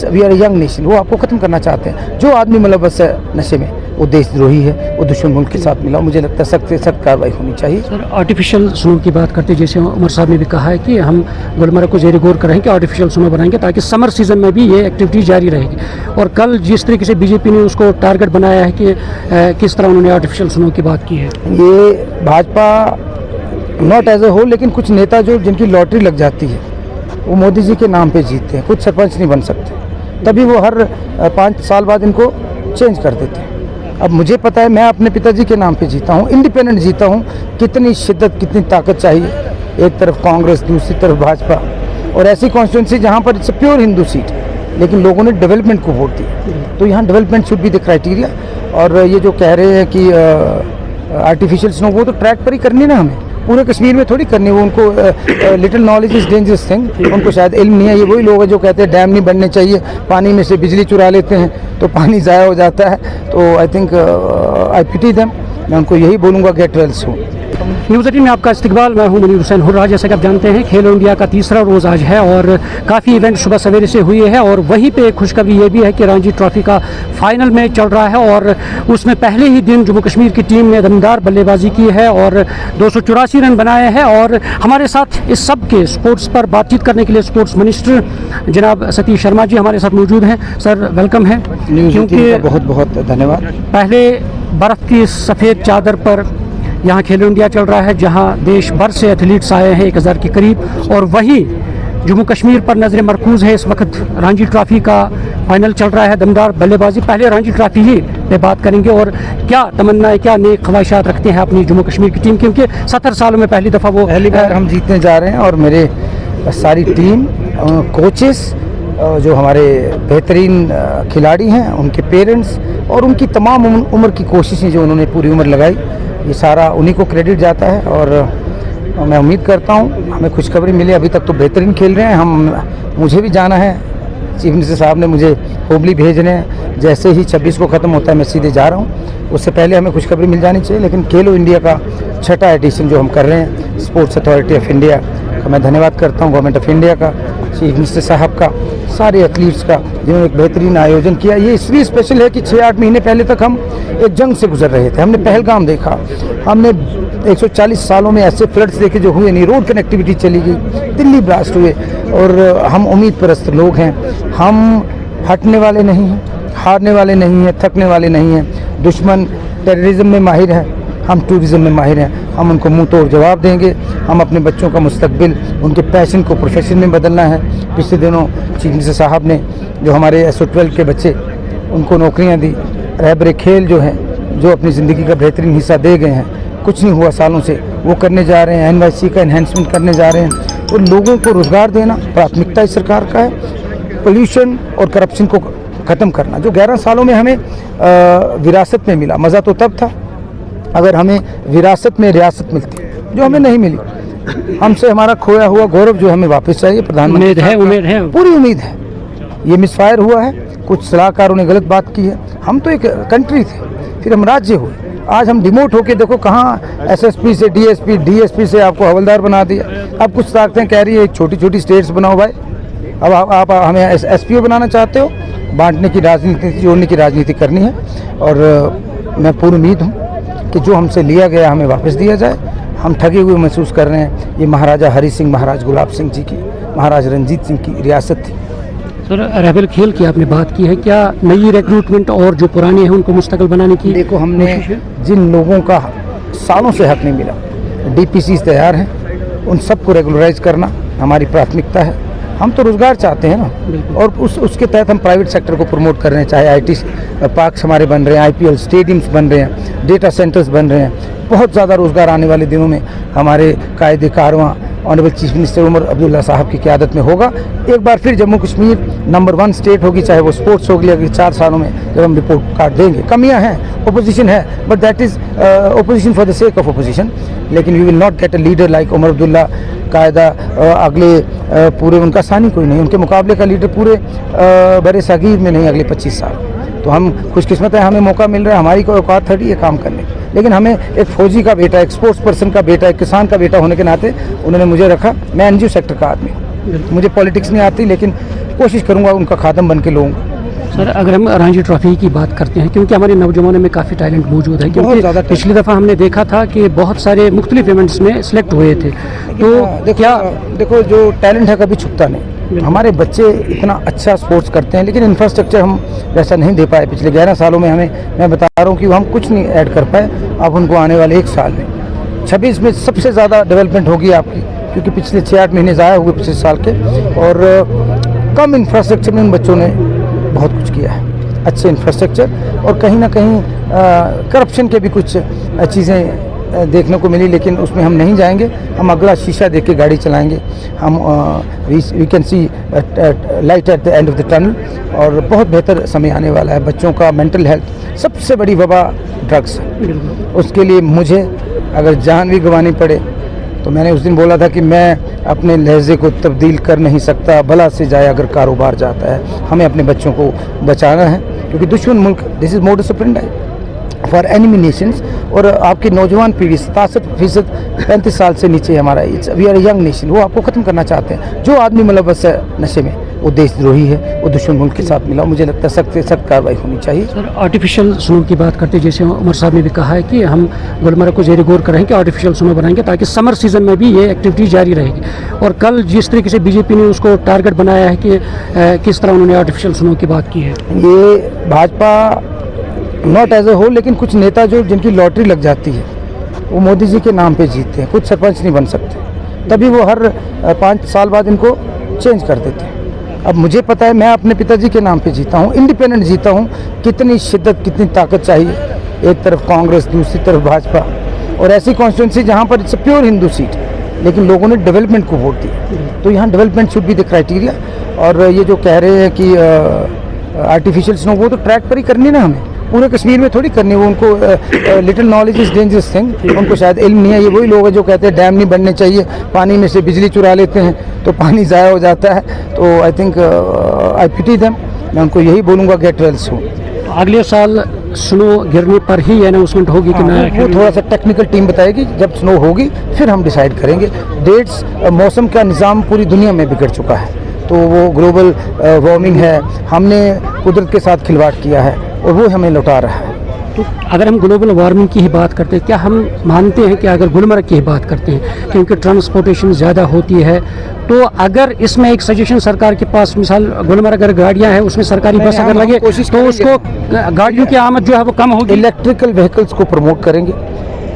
We are young nation, वो आपको ख़त्म करना चाहते हैं। जो आदमी मुलव्वस है नशे में वो देशद्रोही है, वो दुश्मन मुल्क के साथ मिला। मुझे लगता है सख्त से सख्त कार्रवाई होनी चाहिए। सर, आर्टिफिशियल स्नो की बात करते, जैसे उमर साहब ने भी कहा है कि हम गुलमर्ग को ज़ेर गौर करें कि आर्टिफिशियल स्नो बनाएंगे ताकि समर सीजन में भी ये एक्टिविटी जारी रहेगी। और कल जिस तरीके से बीजेपी ने उसको टारगेट बनाया है कि किस तरह उन्होंने आर्टिफिशियल स्नो की बात की है। ये Bhajpa not as a whole, लेकिन कुछ नेता जो जिनकी लॉटरी लग जाती है वो मोदी जी के नाम पे जीतते हैं, कुछ सरपंच नहीं बन सकते, तभी वो हर 5 साल बाद इनको चेंज कर देते हैं। अब मुझे पता है मैं अपने पिताजी के नाम पे जीता हूँ, इंडिपेंडेंट जीता हूँ। कितनी शिद्दत, कितनी ताकत चाहिए। एक तरफ कांग्रेस, दूसरी तरफ भाजपा, और ऐसी कॉन्स्टिट्यूंसी जहाँ पर इट्स प्योर हिंदू सीट, लेकिन लोगों ने डेवलपमेंट को वोट दिया। तो यहाँ development should be the criteria. और ये जो कह रहे हैं कि आर्टिफिशियल स्नो, वो तो ट्रैक पर ही करनी ना, हमें पूरे कश्मीर में थोड़ी करनी। वो उनको little knowledge is dangerous thing, उनको शायद इल्म नहीं है। ये वही लोग हैं जो कहते हैं डैम नहीं बनने चाहिए, पानी में से बिजली चुरा लेते हैं तो पानी ज़ाया हो जाता है। तो I think I pity them. मैं उनको यही बोलूँगा, गेट वेल सून। न्यूज़ 18 में आपका इस्तकबाल। मैं हूं मुनीर हुसैन हुर्रा। जैसे कि आप जानते हैं खेलो इंडिया का तीसरा रोज़ आज है और काफ़ी इवेंट सुबह सवेरे से हुए हैं। और वहीं पे खुशखबरी ये भी है कि रणजी ट्रॉफी का फाइनल मैच चल रहा है और उसमें पहले ही दिन जम्मू कश्मीर की टीम ने दमदार बल्लेबाजी की है और 284 रन बनाए हैं। और हमारे साथ इस सब के स्पोर्ट्स पर बातचीत करने के लिए स्पोर्ट्स मिनिस्टर जनाब सतीश शर्मा जी हमारे साथ मौजूद हैं। सर, वेलकम है। क्योंकि बहुत बहुत धन्यवाद। पहले बर्फ़ की सफ़ेद चादर पर यहाँ खेलो इंडिया चल रहा है, जहाँ देश भर से एथलीट्स आए हैं 1000 के करीब, और वहीं जम्मू कश्मीर पर नज़र मरकूज़ है। इस वक्त रणजी ट्रॉफी का फाइनल चल रहा है, दमदार बल्लेबाजी। पहले रणजी ट्रॉफी ही पे बात करेंगे और क्या तमन्नाएं, क्या नेक ख्वाहिशात रखते हैं अपनी जम्मू कश्मीर की टीम, क्योंकि 70 सालों में पहली दफ़ा वो पहली बार हम जीतने जा रहे हैं। और मेरे सारी टीम, कोचेस, जो हमारे बेहतरीन खिलाड़ी हैं, उनके पेरेंट्स और उनकी तमाम उम्र की कोशिशें जो उन्होंने पूरी उम्र लगाई, ये सारा उन्हीं को क्रेडिट जाता है। और मैं उम्मीद करता हूँ हमें खुशखबरी मिले। अभी तक तो बेहतरीन खेल रहे हैं। मुझे भी जाना है, चीफ मिनिस्टर साहब ने मुझे हुबली भेज रहे हैं। जैसे ही 26 को ख़त्म होता है मैं सीधे जा रहा हूँ। उससे पहले हमें खुशखबरी मिल जानी चाहिए। लेकिन खेलो इंडिया का 6ठा एडिशन जो हम कर रहे हैं, स्पोर्ट्स अथॉरिटी ऑफ इंडिया का मैं धन्यवाद करता हूँ, गवर्नमेंट ऑफ इंडिया का, चीफ मिनिस्टर साहब का, सारे एथलीट्स का जिन्होंने एक बेहतरीन आयोजन किया। ये इसलिए स्पेशल है कि 6-8 महीने पहले तक हम एक जंग से गुजर रहे थे। हमने पहलगाम देखा, हमने 140 सालों में ऐसे फ्लड्स देखे जो हुए नहीं, रोड कनेक्टिविटी चली गई, दिल्ली ब्लास्ट हुए। और हम उम्मीद परस्त लोग हैं, हम हटने वाले नहीं हैं, हारने वाले नहीं हैं, थकने वाले नहीं हैं। दुश्मन टेररिज्म में माहिर है, हम टूरिज़्म में माहिर हैं। हम उनको मुंह तोड़ जवाब देंगे। हम अपने बच्चों का मुस्तकबिल, उनके पैशन को प्रोफेशन में बदलना है। पिछले दिनों चीफ मिनिस्टर साहब ने जो हमारे SO12 के बच्चे, उनको नौकरियां दी। रहबरे खेल जो हैं, जो अपनी ज़िंदगी का बेहतरीन हिस्सा दे गए हैं, कुछ नहीं हुआ सालों से, वो करने जा रहे हैं। NYC का इन्हेंसमेंट करने जा रहे हैं। तो लोगों को रोज़गार देना प्राथमिकता इस सरकार का है। पोल्यूशन और करप्शन को ख़त्म करना, जो 11 सालों में हमें विरासत में मिला, मज़ा तो तब था अगर हमें विरासत में रियासत मिलती, जो हमें नहीं मिली। हमसे हमारा खोया हुआ गौरव जो हमें वापस चाहिए। प्रधानमंत्री उम्मीद है, पूरी उम्मीद है। ये मिसफायर हुआ है, कुछ सलाहकारों ने गलत बात की है। हम तो एक कंट्री थे, फिर हम राज्य हुए। आज हम डिमोट होके देखो कहाँ SSP से DSP, DSP से आपको हवलदार बना दिया। अब कुछ ताकतें कह रही है छोटी छोटी स्टेट्स बनाओ भाई। अब आप हमें SPO बनाना चाहते हो, बांटने की राजनीति, जोड़ने की राजनीति करनी है। और मैं पूरी उम्मीद हूँ कि जो हमसे लिया गया हमें वापस दिया जाए। हम ठगे हुए महसूस कर रहे हैं। ये महाराजा हरि सिंह, महाराज गुलाब सिंह जी की, महाराज रंजीत सिंह की रियासत थी। सर, रहबल खेल की आपने बात की है, क्या नई रिक्रूटमेंट और जो पुराने हैं उनको मुस्तकिल बनाने की? देखो, हमने जिन लोगों का सालों से हक नहीं मिला, DPCs तैयार हैं, उन सबको रेगुलराइज करना हमारी प्राथमिकता है। हम तो रोज़गार चाहते हैं ना, और उसके तहत हम प्राइवेट सेक्टर को प्रमोट कर रहे हैं। चाहे IT पार्क्स हमारे बन रहे हैं, IPL स्टेडियम्स बन रहे हैं, डेटा सेंटर्स बन रहे हैं। बहुत ज़्यादा रोज़गार आने वाले दिनों में हमारे कायदे कारवां honourable chief minister Omar Abdullah साहब की क़यादत में होगा। एक बार फिर जम्मू कश्मीर नंबर 1 स्टेट होगी, चाहे वो स्पोर्ट्स होगी। अगले 4 सालों में जब हम रिपोर्ट कार्ड देंगे, कमियां हैं, ओपोजिशन है, but that is opposition for the sake of opposition. लेकिन we will not get a leader like Omar Abdullah. कायदा अगले पूरे उनका सानी कोई नहीं, उनके मुकाबले का लीडर पूरे बड़े सगीर में नहीं अगले 25 साल। तो हम खुशकिस्मत है, हमें मौका मिल रहा है, हमारी कोई औकात है ये काम करने की। लेकिन हमें एक फौजी का बेटा, एक स्पोर्ट्स पर्सन का बेटा, एक किसान का बेटा होने के नाते उन्होंने मुझे रखा। मैं NGO सेक्टर का आदमी, मुझे पॉलिटिक्स नहीं आती, लेकिन कोशिश करूँगा उनका खादम बन के लूँगा। सर, अगर हम रणजी ट्रॉफी की बात करते हैं, क्योंकि हमारे नौजवानों में काफ़ी टैलेंट मौजूद है, बहुत क्योंकि ज़्यादा पिछली दफ़ा हमने देखा था कि बहुत सारे मुख्तलिफ इवेंट्स में सिलेक्ट हुए थे, तो क्या देखो जो टैलेंट है कभी छुपता नहीं। हमारे बच्चे इतना अच्छा स्पोर्ट्स करते हैं, लेकिन इंफ्रास्ट्रक्चर हम वैसा नहीं दे पाए पिछले 11 सालों में। मैं बता रहा हूँ कि हम कुछ नहीं ऐड कर पाए। अब उनको आने वाले 1 साल में 26 में सबसे ज़्यादा डेवलपमेंट होगी आपकी, क्योंकि पिछले 6-8 महीने ज़ाया हुए पिछले साल के, और कम इंफ्रास्ट्रक्चर में उन बच्चों ने बहुत कुछ किया है, अच्छे इंफ्रास्ट्रक्चर, और कहीं ना कहीं करप्शन के भी कुछ चीज़ें देखने को मिली, लेकिन उसमें हम नहीं जाएंगे। हम अगला शीशा देख के गाड़ी चलाएंगे। हम we can see light at the end of the tunnel, और बहुत बेहतर समय आने वाला है। बच्चों का मेंटल हेल्थ, सबसे बड़ी वबा ड्रग्स है, उसके लिए मुझे अगर जान भी गंवानी पड़े, तो मैंने उस दिन बोला था कि मैं अपने लहजे को तब्दील कर नहीं सकता, भला से जाए अगर कारोबार जाता है। हमें अपने बच्चों को बचाना है, क्योंकि दुश्मन मुल्क, this is modus operandi for enemy Nations. और आपकी नौजवान पीढ़ी 67% 35 साल से नीचे हमारा age, we are young nation, वो आपको ख़त्म करना चाहते हैं। जो आदमी मुलव्वस है नशे में, वो देशद्रोही है, वो दुश्मन मुल्क के साथ मिला। मुझे लगता है सख्त से सख्त कार्रवाई होनी चाहिए। सर, आर्टिफिशियल स्नो की बात करते, जैसे उमर साहब ने भी कहा है कि हम गुलमर्ग को ज़ेर गौर करेंगे, आर्टिफिशियल स्नो बनाएंगे, ताकि समर सीजन में भी ये एक्टिविटी जारी रहेगी। और कल जिस तरीके से बीजेपी ने उसको टारगेट बनाया है कि किस तरह उन्होंने आर्टिफिशियल स्नो की बात की है, ये Bhajpa not as a whole, लेकिन कुछ नेता जो जिनकी लॉटरी लग जाती है, वो मोदी जी के नाम पे जीतते हैं, कुछ सरपंच नहीं बन सकते, तभी वो हर 5 साल बाद इनको चेंज कर देते हैं। अब मुझे पता है, मैं अपने पिताजी के नाम पे जीता हूँ, इंडिपेंडेंट जीता हूँ। कितनी शिद्दत, कितनी ताकत चाहिए, एक तरफ कांग्रेस, दूसरी तरफ भाजपा, और ऐसी कॉन्स्टिट्यूंसी जहाँ पर इट्स प्योर हिंदू सीट, लेकिन लोगों ने डेवलपमेंट को वोट दिया। तो यहाँ development should be the criteria. और ये जो कह रहे हैं कि आर्टिफिशियल स्नो, वो तो ट्रैक पर ही करनी ना, हमें पूरे कश्मीर में थोड़ी करनी। वो उनको little knowledge is dangerous thing, उनको शायद इल्म नहीं है। ये वही लोग हैं जो कहते हैं डैम नहीं बनने चाहिए, पानी में से बिजली चुरा लेते हैं तो पानी ज़ाया हो जाता है। तो I think I pity them. मैं उनको यही बोलूँगा, गेट वेल सून। अगले साल स्नो गिरने पर ही अनाउंसमेंट होगी कि मैं, वो थोड़ा सा टेक्निकल टीम बताएगी, जब स्नो होगी फिर हम डिसाइड करेंगे डेट्स। मौसम का निज़ाम पूरी दुनिया में बिगड़ चुका है, तो वो ग्लोबल वार्मिंग है, हमने कुदरत के साथ खिलवाड़ किया है और वो हमें लौटा रहा है। तो अगर हम ग्लोबल वार्मिंग की ही बात करते हैं, क्या हम मानते हैं कि अगर गुलमर्ग की ही बात करते हैं, क्योंकि ट्रांसपोर्टेशन ज़्यादा होती है, तो अगर इसमें एक सजेशन सरकार के पास, मिसाल गुलमर्ग अगर गाड़ियाँ हैं उसमें सरकारी बस अगर लगे तो उसको गाड़ियों की आमद जो है वो कम होगी। इलेक्ट्रिकल व्हीकल्स को प्रमोट करेंगे।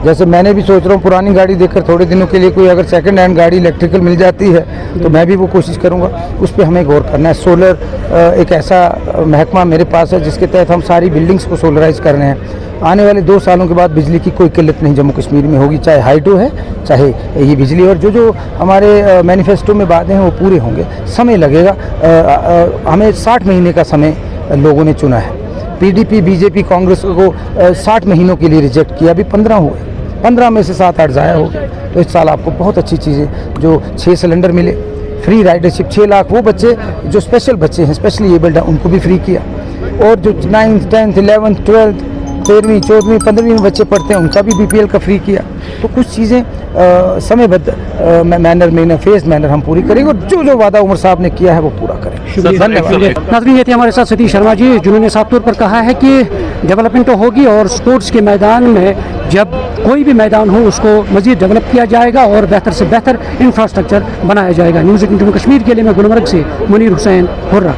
जैसे मैंने भी सोच रहा हूँ, पुरानी गाड़ी देखकर थोड़े दिनों के लिए कोई अगर सेकंड हैंड गाड़ी इलेक्ट्रिकल मिल जाती है तो मैं भी वो कोशिश करूँगा। उस पर हमें गौर करना है। सोलर एक ऐसा महकमा मेरे पास है जिसके तहत हम सारी बिल्डिंग्स को सोलराइज कर रहे हैं। आने वाले 2 सालों के बाद बिजली की कोई किल्लत नहीं जम्मू कश्मीर में होगी, चाहे हाइड्रो है चाहे ये बिजली। और जो हमारे मैनिफेस्टो में बातें हैं वो पूरे होंगे। समय लगेगा, हमें 60 महीने का समय लोगों ने चुना है। पीडीपी, बीजेपी, कांग्रेस को 60 महीनों के लिए रिजेक्ट किया, अभी 15 हुए, 15 में से 7-8 ज़ाया हो गए। तो इस साल आपको बहुत अच्छी चीज़ें, जो 6 सिलेंडर मिले, फ्री राइडरशिप, 6 लाख वो बच्चे जो स्पेशल बच्चे हैं, स्पेशली एबल्ड हैं, उनको भी फ्री किया। और जो 9th, 10th, 11th, 12th, 13वीं, 14वीं, 15वीं में बच्चे पढ़ते हैं, उनका भी BPL का फ्री किया। तो कुछ चीज़ें समयबद्ध मैनर में, फेज मैनर हम पूरी करेंगे, और जो वादा उमर साहब ने किया है वो पूरा करेंगे। धन्यवाद। नाज़रीन, ये थे हमारे साथ सतीश शर्मा जी, जिन्होंने साफ तौर पर कहा है कि डेवलपमेंट तो होगी, और स्पोर्ट्स के मैदान में जब कोई भी मैदान हो उसको मज़ीद डेवलप किया जाएगा और बेहतर से बेहतर इंफ्रास्ट्रक्चर बनाया जाएगा। न्यूज़ 18 जम्मू कश्मीर के लिए मैं गुलमर्ग से मुनीर हुसैन हुर्रा।